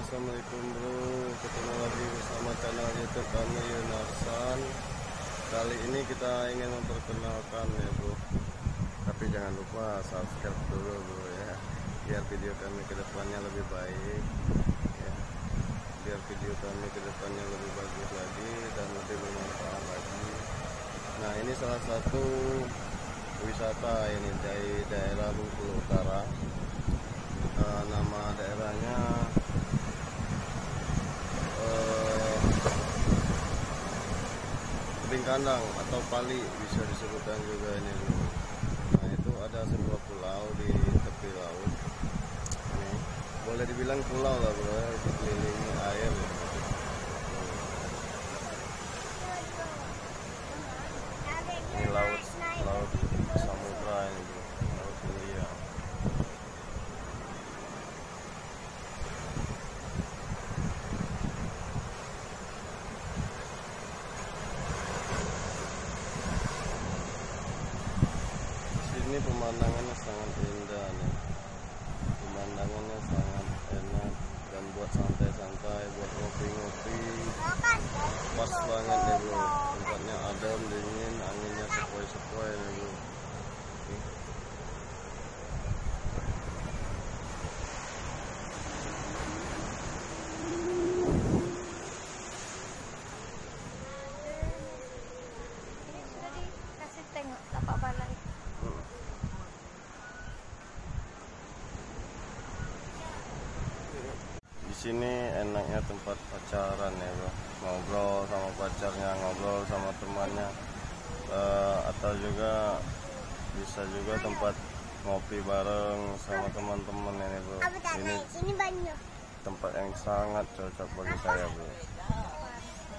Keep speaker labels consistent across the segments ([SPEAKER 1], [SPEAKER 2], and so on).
[SPEAKER 1] Assalamualaikum bro, ketemu lagi bersama channel YouTube kami Yunarsan. Kali ini kita ingin memperkenalkan ya bro, tapi jangan lupa subscribe dulu bro ya, biar video kami kedepannya lebih baik ya. Biar video kami kedepannya lebih bagus lagi dan lebih bermanfaat lagi. Nah, ini salah satu wisata ini dari daerah Bengkulu Utara. Nama daerahnya Tebing Kandang atau Pali bisa disebutkan juga ini. Nah, itu ada sebuah pulau di tepi laut. Ini boleh dibilang pulau lah bro, dikelilingi air. Ini laut samudra ini bro, laut mulia. Ini pemandangannya sangat indah nih, pemandangannya sangat enak dan buat santai-santai, buat ngopi-ngopi pas banget nih bro. Tempatnya adem, dingin, anginnya sepoi-sepoi nih bro.
[SPEAKER 2] Ini sudah dikasih tengok tapak balai.
[SPEAKER 1] Di sini enaknya tempat pacaran ya bro, ngobrol sama pacarnya, ngobrol sama temannya, atau juga bisa juga tempat ngopi bareng sama teman-teman ini bro. Ini tempat yang sangat cocok bagi saya bro.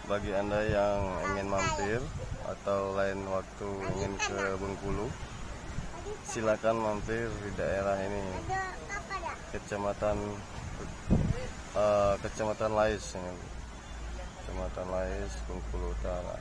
[SPEAKER 1] Bagi anda yang ingin mampir atau lain waktu ingin ke Bengkulu, silakan mampir di daerah ini, Kecamatan Lais ini, Kecamatan Lais, Bengkulu Utara.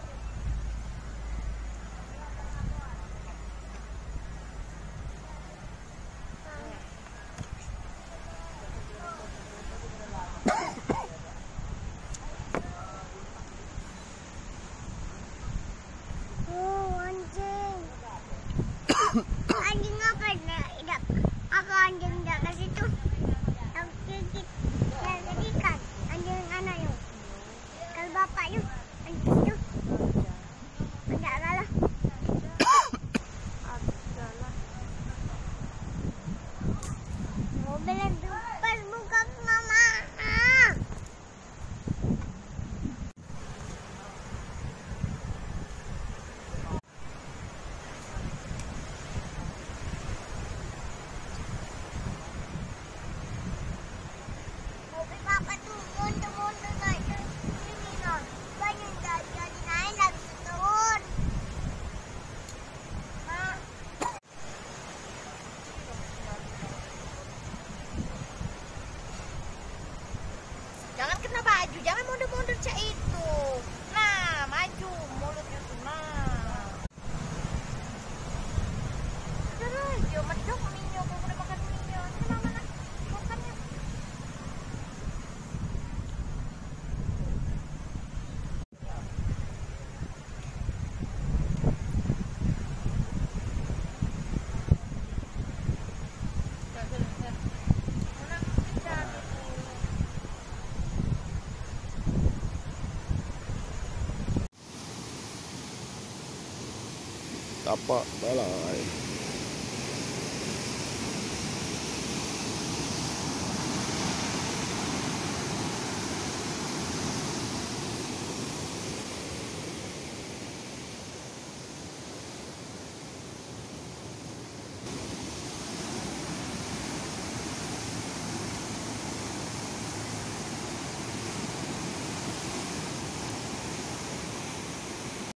[SPEAKER 2] Anjing apa nih? Apa anjing dekat situ? Yang gigit, yang tadi kan anjing anak yuk. Kalau bapak yuk, anjing yuk. Ada lah. Adalah. Mobil yang pas buka mama. Papa tuh mundur-mundur naik ke sini non, banyak jadi naik nggak bisa turun. Jangan kena baju, jangan mundur-mundur cak itu. Nah, maju mulutnya tuh nah. Terus, yo medok minyak, mau udah makan minyak, ini mana makannya?
[SPEAKER 1] Tapak balai.